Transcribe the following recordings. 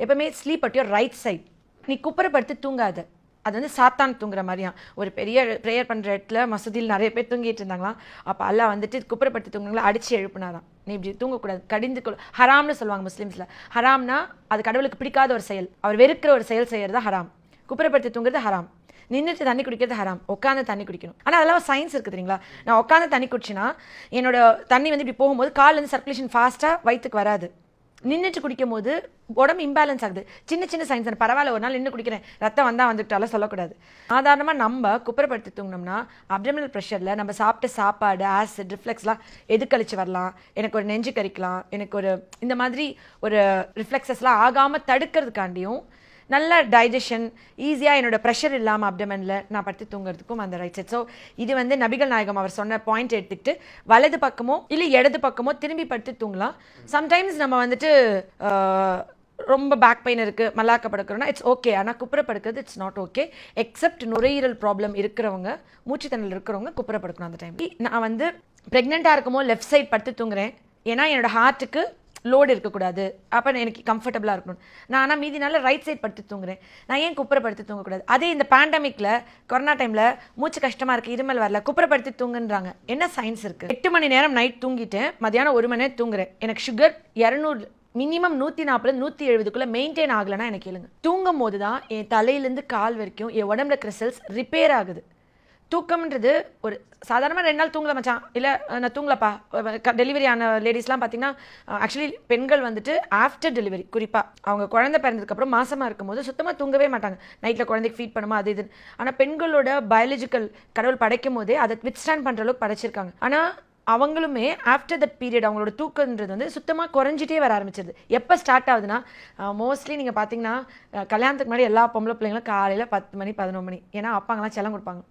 எப்பவுமே sleep at your right side. நீ குப்புறப்படுத்தி தூங்காத. அது வந்து சாத்தான் தூங்குற மாதிரியா. ஒரு பெரிய ப்ரேயர் பண்ணுற இடத்துல மசூதியில் நிறைய பேர் தூங்கிட்டு இருந்தாங்களாம். அப்போ அல்லா வந்துட்டு குப்புறப்படுத்தி தூங்குனாங்களா அடித்து எழுப்பினாராம். நீ இப்படி தூங்கக்கூடாது, கடிந்து கொள். ஹராம்னு சொல்லுவாங்க முஸ்லீம்ஸில். ஹராம்னா அது கடவுளுக்கு பிடிக்காத ஒரு செயல், அவர் வெறுக்கிற ஒரு செயல் செய்யறது ஹராம். குப்புறப்படுத்தி தூங்குறது ஹராம். நின்றுட்டு தண்ணி குடிக்கிறது ஹராம், உட்காந்து தண்ணி குடிக்கணும். ஆனால் அதெல்லாம் சயின்ஸ் இருக்குது தெரியுங்களா. நான் உட்காந்து தண்ணி குடிச்சின்னா என்னோட தண்ணி வந்து இப்படி போகும்போது கால் வந்து சர்க்குலேஷன் ஃபாஸ்ட்டாக வயிற்றுக்கு வராது. நின்றுட்டு குடிக்கும் போது உடம்பு இம்பேலன்ஸ் ஆகுது. சின்ன சின்ன சயின்ஸ். பரவாயில்ல, ஒரு நாள் நின்று குடிக்கிறேன், ரத்தம் வந்தால் வந்துட்டாலும் சொல்லக்கூடாது. சாதாரணமாக நம்ம குப்புறப்படுத்தி தூங்கினோம்னா அப்டமினல் ப்ரெஷரில் நம்ம சாப்பிட்ட சாப்பாடு, ஆசிட், ரிஃப்ளெக்ஸ்லாம் எதுக்கழிச்சு வரலாம். எனக்கு ஒரு நெஞ்சு கறிக்கலாம், எனக்கு ஒரு இந்த மாதிரி ஒரு ரிஃப்ளெக்ஸஸ்லாம் ஆகாமல் தடுக்கிறதுக்காண்டியும் நல்ல டைஜஷன் ஈஸியாக என்னோட ப்ரெஷர் இல்லாமல் அப்டமனில் நான் படுத்து தூங்குறதுக்கும் அந்த ரைட் சைட். ஸோ இது வந்து நபிகள் நாயகம் அவர் சொன்ன பாயிண்ட் எடுத்துக்கிட்டு வலது பக்கமோ இல்லை இடது பக்கமோ திரும்பி படுத்து தூங்கலாம். சம்டைம்ஸ் நம்ம வந்துட்டு ரொம்ப பேக் பெயின் இருக்குது, மல்லாக்க படுக்கிறோன்னா இட்ஸ் ஓகே. ஆனால் குப்புறப்படுக்கிறது இட்ஸ் நாட் ஓகே. எக்ஸப்ட் நுரையீரல் ப்ராப்ளம் இருக்கிறவங்க, மூச்சுத்திணறல் இருக்கிறவங்க குப்புறப்படுக்கணும் அந்த டைம். நான் வந்து ப்ரெக்னெண்ட்டாக இருக்குமோ லெஃப்ட் சைட் படுத்து தூங்குறேன், ஏன்னா என்னோட ஹார்ட்டுக்கு லோடு இருக்கக்கூடாது, அப்போ எனக்கு கம்ஃபர்டபுளாக இருக்கணும். நான் ஆனால் மீதி நாள் ரைட் சைட் படுத்து தூங்குறேன், நான் ஏன் குப்புறப்படுத்தி தூங்கக்கூடாது? அதே இந்த பேண்டமிக்கில் கொரோனா டைமில் மூச்சு கஷ்டமாக இருக்குது, இருமல் வரல, குப்புறப்படுத்தி தூங்குன்றாங்க. என்ன சயின்ஸ் இருக்குது? 8 மணி நேரம் நைட் தூங்கிட்டேன், மதியானம் 1 மணி நேரம் தூங்குறேன், எனக்கு சுகர் 200 மினிமம் 140 170 மெயின்டைன் ஆகலைன்னா எனக்கு எழுங்க. தூங்கும் போது தான் என் தலையிலேருந்து கால் வரைக்கும் என் உடம்புல இருக்கிற செல்ஸ் ரிப்பேர் ஆகுது. தூக்கம்ன்றது ஒரு சாதாரணமாக 2 நாள் தூங்கல மச்சான், இல்லை நான் தூங்கலப்பா. டெலிவரி ஆன லேடிஸ்லாம் பார்த்தீங்கன்னா ஆக்சுவலி பெண்கள் வந்துட்டு ஆஃப்டர் டெலிவரி, குறிப்பாக அவங்க குழந்தை பிறந்ததுக்கப்புறம் மாசமாக இருக்கும் போது சுத்தமாக தூங்கவே மாட்டாங்க. நைட்டில் குழந்தைக்கு ஃபீட் பண்ணுமா அது இதுன்னு. ஆனால் பெண்களோட பயாலஜிக்கல் கடவுள் படைக்கும் போதே அதை வித்ஸ்டாண்ட் பண்ணுற அளவுக்கு படைச்சிருக்காங்க. ஆனால் அவங்களுமே ஆஃப்டர் தட் பீரியட் அவங்களோட தூக்கன்றது வந்து சுத்தமாக குறைஞ்சிட்டே வர ஆரம்பிச்சிருது. எப்போ ஸ்டார்ட் ஆகுதுன்னா மோஸ்ட்லி நீங்கள் பார்த்தீங்கன்னா கல்யாணத்துக்கு முன்னாடி எல்லா பொம்பளை பிள்ளைங்களும் காலையில் 10 மணி 11 மணி, ஏன்னா அப்பாங்கெல்லாம் செல்லம் கொடுப்பாங்க.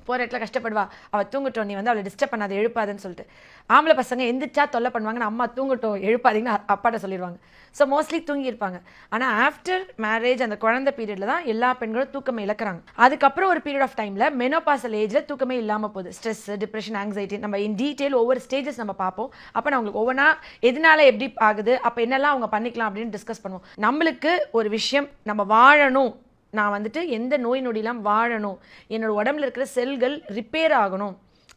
போகிற இடத்துல கஷ்டப்படுவா, அவள் தூங்கட்டும், நீ வந்து அவளை டிஸ்டர்ப் பண்ணாது, எழுப்பாதுன்னு சொல்லிட்டு. ஆம்பளை பசங்க எந்திரிச்சா தொல்லை பண்ணுவாங்கன்னு அம்மா தூங்கட்டும் எழுப்பாதீங்கன்னு அப்பாட்ட சொல்லிடுவாங்க. ஸோ மோஸ்ட்லி தூங்கியிருப்பாங்க. ஆனால் ஆஃப்டர் மேரேஜ் அந்த குழந்தை பீரியடில் தான் எல்லா பெண்களும் தூக்கமே இழக்கிறாங்க. அதுக்கப்புறம் ஒரு பீரியட் ஆஃப் டைமில் மெனோபாசல் ஏஜில் தூக்கமே இல்லாமல் போகுது. ஸ்ட்ரெஸ், டிப்ரெஷன், ஆங்ஸைட்டி, நம்ம இன் டீட்டெயில் ஒவ்வொரு ஸ்டேஜஸ் நம்ம பார்ப்போம். அப்போ நான் உங்களுக்கு ஒவ்வொன்றா எதனால எப்படி ஆகுது, அப்போ என்னெல்லாம் அவங்க பண்ணிக்கலாம் அப்படின்னு டிஸ்கஸ் பண்ணுவோம். நம்மளுக்கு ஒரு விஷயம், நம்ம வாழணும், நான் வந்துட்டு எந்த நோய் நொடியெல்லாம் வாழணும், என்னோட உடம்புல இருக்கிற செல்கள் ரிப்பேர் ஆகணும்.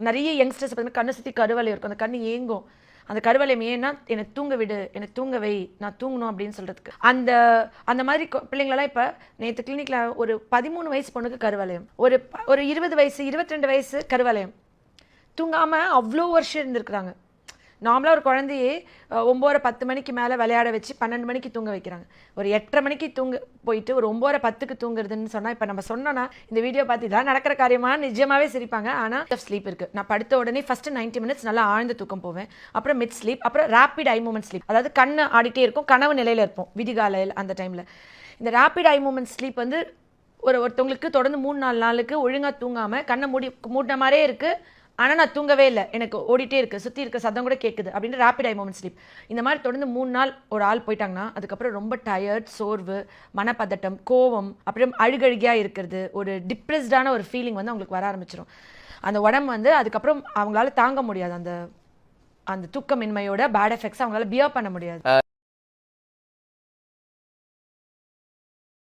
நிறைய யங்ஸ்டர்ஸ் பார்த்தீங்கன்னா கண்ணை சுற்றி கருவலை இருக்கும், அந்த கண்ணு ஏங்கும். அந்த கருவலையம் ஏன்னா எனக்கு தூங்க விடு, எனக்கு தூங்க வை, நான் தூங்கணும் அப்படின்னு சொல்கிறதுக்கு. அந்த மாதிரி பிள்ளைங்களெல்லாம் இப்போ நேற்று கிளினிக்கில் ஒரு 13 வயசு பொண்ணுக்கு கருவலையம், ஒரு 20 வயசு 22 வயசு கருவலையம், தூங்காமல் அவ்வளோ வருஷம் இருந்திருக்கிறாங்க. நார்மலாக ஒரு குழந்தையே 9 10 மணிக்கு மேலே விளையாட வச்சு 12 மணிக்கு தூங்க வைக்கிறாங்க. ஒரு 8:30 மணிக்கு தூங்க போயிட்டு ஒரு 9 10க்கு தூங்குறதுன்னு சொன்னால், இப்போ நம்ம சொன்னோன்னா இந்த வீடியோ பார்த்து இதெல்லாம் நடக்கிற காரியமாக நிஜமாகவே சிரிப்பாங்க. ஆனால் ஸ்லீப் இருக்குது. நான் படுத்த உடனே ஃபஸ்ட்டு 90 மினிட்ஸ் நல்லா ஆழ்ந்த தூக்கம் போவேன், அப்புறம் மிட் ஸ்லீப், அப்புறம் ரேப்பிட் ஐ மூமெண்ட் ஸ்லீப். அதாவது கண்ணு ஆடிட்டே இருக்கும், கனவு நிலையில் இருப்போம் விதிகாலையில் அந்த டைமில். இந்த ரேப்பிட் ஐ மூமெண்ட் ஸ்லீப் வந்து ஒருத்தவங்களுக்கு தொடர்ந்து 3-4 நாளுக்கு ஒழுங்காக தூங்காமல் கண்ணை மூடின மாதிரியே இருக்குது, ஆனால் நான் தூங்கவே இல்லை, எனக்கு ஓடிட்டே இருக்குது, சுற்றி இருக்க சத்தம் கூட கேட்குது அப்படின்னு ரேப்பிட் ஐ மூமெண்ட் ஸ்லீப். இந்த மாதிரி தொடர்ந்து 3 நாள் ஒரு ஆள் போயிட்டாங்கன்னா அதுக்கப்புறம் ரொம்ப டயர்ட், சோர்வு, மனப்பதட்டம், கோவம், அப்புறம் அழுகழுகியாக இருக்கிறது, ஒரு டிப்ரெஸ்டான ஒரு ஃபீலிங் வந்து அவங்களுக்கு வர ஆரம்பிச்சிடும். அந்த உடம்பு வந்து அதுக்கப்புறம் அவங்களால தாங்க முடியாது, அந்த தூக்கமின்மையோட பேட் எஃபெக்ட்ஸ் அவங்களால பியர் பண்ண முடியாது.